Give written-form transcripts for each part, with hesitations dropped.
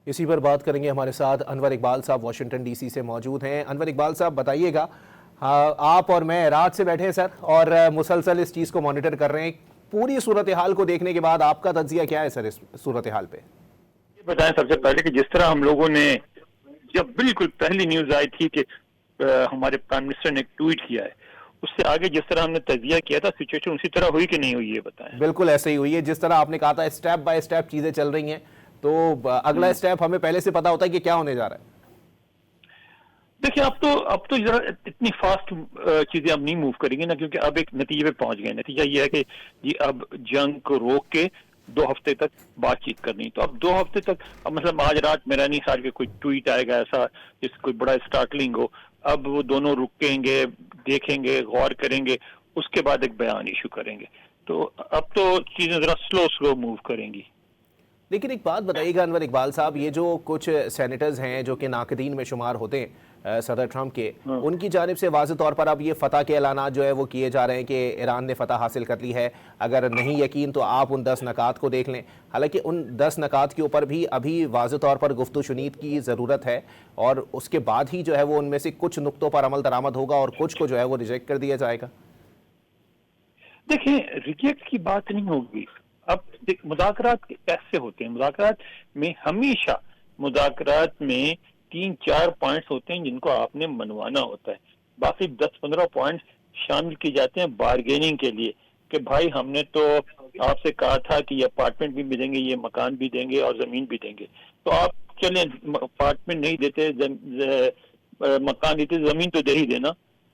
اسی پر بات کریں گے. ہمارے ساتھ انور اقبال صاحب واشنگٹن ڈی سی سے موجود ہیں. انور اقبال صاحب بتائیے گا, آپ اور میں رات سے بیٹھے ہیں سر اور مسلسل اس چیز کو مانیٹر کر رہے ہیں. پوری صورتحال کو دیکھنے کے بعد آپ کا تجزیہ کیا ہے سر اس صورتحال پہ؟ یہ بتائیں سب سے پہلے کہ جس طرح ہم لوگوں نے جب بالکل پہلی نیوز آئی تھی کہ ہمارے پرائم منسٹر نے ایک ٹویٹ کیا ہے, اس سے آگے جس طرح ہم نے تجزیہ کیا تھا سچویشن اسی طرح ہوئی کہ نہیں ہوئی یہ بتائیں. بالکل ایسے ہی ہوئی ہے جس طرح آپ نے کہا تھا, اسٹیپ بائی اسٹیپ چیزیں چل رہی ہیں. تو اگلا اسٹیپ ہمیں پہلے سے پتا ہوتا ہے کہ کیا ہونے جا رہا ہے. دیکھیں اب تو ذرا اتنی فاسٹ چیزیں اب نہیں موو کریں گے نا, کیونکہ اب ایک نتیجے پہ پہنچ گئے. نتیجہ یہ ہے کہ جی اب جنگ کو روک کے 2 ہفتے تک بات چیت کرنی. تو اب 2 ہفتے تک مطلب آج رات میرا نہیں خیال کہ کوئی ٹویٹ آئے گا ایسا جس کوئی بڑا اسٹارٹلنگ ہو. اب وہ دونوں رکیں گے, دیکھیں گے, غور کریں گے, اس کے بعد ایک بیان ایشو کریں گے. تو اب تو چیزیں ذرا سلو موو کریں گی. لیکن ایک بات بتائیے گا انور اقبال صاحب, یہ جو کچھ سینیٹرز ہیں جو کہ ناقدین میں شمار ہوتے ہیں صدر ٹرمپ کے, ان کی جانب سے واضح طور پر اب یہ فتح کے اعلانات جو ہے وہ کیے جا رہے ہیں کہ ایران نے فتح حاصل کر لی ہے. اگر نہیں یقین تو آپ ان 10 نکات کو دیکھ لیں. حالانکہ ان 10 نکات کے اوپر بھی ابھی واضح طور پر گفت و شنید کی ضرورت ہے, اور اس کے بعد ہی جو ہے وہ ان میں سے کچھ نقطوں پر عمل درآمد ہوگا اور کچھ کو جو ہے وہ ریجیکٹ کر دیا جائے گا. دیکھیں ریجیکٹ کی بات نہیں ہوگی. اب مذاکرات کیسے ہوتے ہیں؟ مذاکرات میں ہمیشہ مذاکرات میں 3-4 پوائنٹس ہوتے ہیں جن کو آپ نے منوانا ہوتا ہے. باقی 10-15 پوائنٹس شامل کی جاتے ہیں بارگیننگ کے لیے کہ بھائی ہم نے تو آپ سے کہا تھا کہ یہ اپارٹمنٹ بھی دیں گے, یہ مکان بھی دیں گے اور زمین بھی دیں گے, تو آپ چلیں اپارٹمنٹ نہیں دیتے, مکان دیتے, زمین تو دے ہی دینا.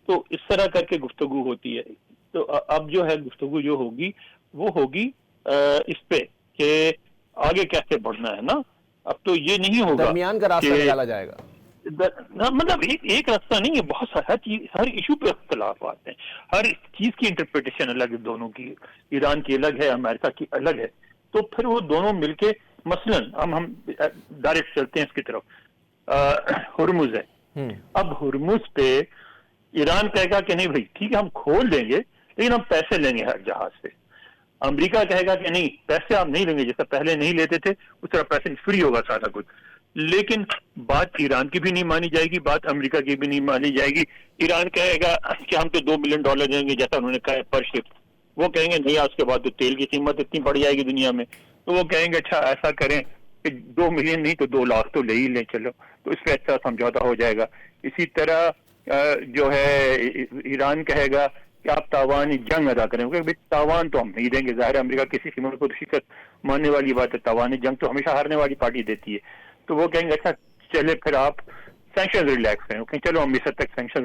تو اس طرح کر کے گفتگو ہوتی ہے. تو اب جو ہے گفتگو جو ہوگی وہ ہوگی اس پہ کہ آگے کیسے بڑھنا ہے نا. اب تو یہ نہیں ہوگا درمیان کا راستہ نکالا جائے گا. مطلب ایک راستہ نہیں ہے, بہت سارا چیز, ہر ایشو پہ اختلاف آتے ہیں, ہر چیز کی انٹرپریٹیشن الگ ہے دونوں کی. ایران کی الگ ہے, امریکہ کی الگ ہے. تو پھر وہ دونوں مل کے مثلاً ہم ڈائریکٹ چلتے ہیں اس کی طرف. ہرمز ہے, اب ہرمز پہ ایران کہے گا کہ نہیں بھائی ٹھیک ہے ہم کھول دیں گے لیکن ہم پیسے لیں گے ہر جہاز سے. امریکہ کہے گا کہ نہیں پیسے آپ نہیں لیں گے, جیسا پہلے نہیں لیتے تھے اس طرح پیسے فری ہوگا سارا کچھ. لیکن بات ایران کی بھی نہیں مانی جائے گی, بات امریکہ کی بھی نہیں مانی جائے گی. ایران کہے گا کہ ہم تو $2 بلین دیں گے جیسا انہوں نے کہا ہے پر شپ. وہ کہیں گے نہیں, اس کے بعد تو تیل کی قیمت اتنی بڑھ جائے گی دنیا میں. تو وہ کہیں گے اچھا ایسا کریں کہ 2 ملین نہیں تو 2 لاکھ تو لے ہی لیں, چلو تو اس پہ اچھا سمجھوتا ہو جائے گا. اسی طرح جو ہے ایران کہے گا کہ آپ تاوان جنگ ادا کریں گے. تاوان تو ہم نہیں دیں گے, ظاہر امریکہ کسی قیمت کو شکست ماننے والی بات ہے. تاوان جنگ تو ہمیشہ ہارنے والی پارٹی دیتی ہے. تو وہ کہیں گے اچھا چلے پھر آپ سینکشن ریلیکس کریں. کہ چلو ہم اس حد تک سینکشن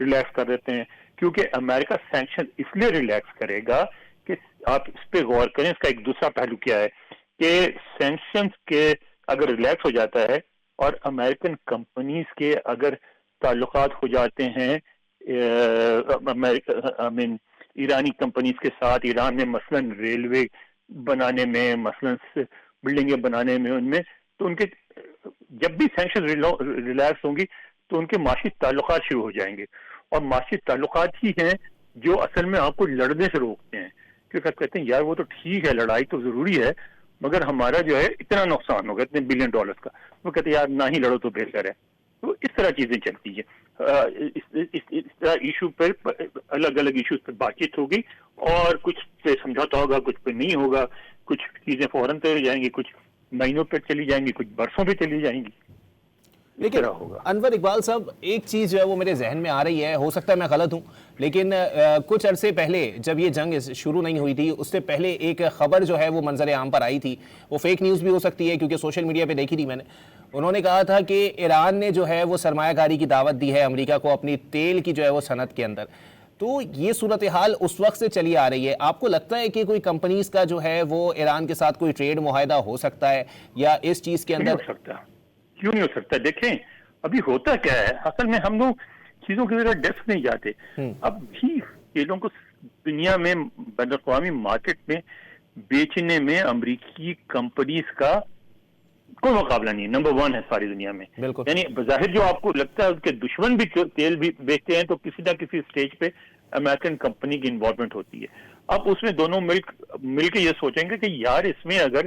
ریلیکس کر دیتے ہیں, کیونکہ امریکہ سینکشن اس لیے ریلیکس کرے گا کہ آپ اس پہ غور کریں. اس کا ایک دوسرا پہلو کیا ہے کہ سینکشن کے اگر ریلیکس ہو جاتا ہے اور امریکن کمپنیز کے اگر تعلقات ہو جاتے ہیں ایرانی کمپنیز کے ساتھ, ایران میں مثلاً ریلوے بنانے میں, مثلاً بلڈنگیں بنانے میں, ان میں تو ان کے جب بھی سینکشن ریلیکس ہوں گی تو ان کے معاشی تعلقات شروع ہو جائیں گے. اور معاشی تعلقات ہی ہیں جو اصل میں آپ کو لڑنے سے روکتے ہیں, کیونکہ آپ کہتے ہیں یار وہ تو ٹھیک ہے لڑائی تو ضروری ہے مگر ہمارا جو ہے اتنا نقصان ہوگا اتنے $1 بلین کا. وہ کہتے ہیں یار نہ ہی لڑو تو بہتر ہے. تو اس طرح چیزیں چلتی ہیں. اس طرح ایشو پہ الگ الگ ایشوز پہ بات چیت ہوگی اور کچھ پہ سمجھوتا ہوگا, کچھ پہ نہیں ہوگا. کچھ چیزیں فوراً پہ جائیں گی, کچھ مہینوں پہ چلی جائیں گی, کچھ برسوں پہ چلی جائیں گی. لیکن انور اقبال صاحب ایک چیز جو ہے وہ میرے ذہن میں آ رہی ہے, ہو سکتا ہے میں غلط ہوں, لیکن کچھ عرصے پہلے جب یہ جنگ شروع نہیں ہوئی تھی اس سے پہلے ایک خبر جو ہے وہ منظر عام پر آئی تھی. وہ فیک نیوز بھی ہو سکتی ہے کیونکہ سوشل میڈیا پہ دیکھی تھی میں نے. انہوں نے کہا تھا کہ ایران نے جو ہے وہ سرمایہ کاری کی دعوت دی ہے امریکہ کو اپنی تیل کی جو ہے وہ صنعت کے اندر. تو یہ صورتحال اس وقت سے چلی آ رہی ہے. آپ کو لگتا ہے کہ کوئی کمپنیز کا جو ہے وہ ایران کے ساتھ کوئی ٹریڈ معاہدہ ہو سکتا ہے یا اس چیز کے اندر؟ کیوں نہیں ہو سکتا؟ دیکھیں ابھی ہوتا کیا ہے, اصل میں ہم لوگ چیزوں کی ذرا ڈیپتھ نہیں جاتے. اب بھی تیلوں کو دنیا میں بین الاقوامی مارکیٹ میں بیچنے میں امریکی کمپنیز کا کوئی مقابلہ نہیں, نمبر 1 ہے ساری دنیا میں. یعنی بظاہر جو آپ کو لگتا ہے کہ دشمن بھی تیل بھی بیچتے ہیں تو کسی نہ کسی سٹیج پہ امریکن کمپنی کی انوالومنٹ ہوتی ہے. اب اس میں دونوں مل کے یہ سوچیں گے کہ یار اس میں اگر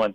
1।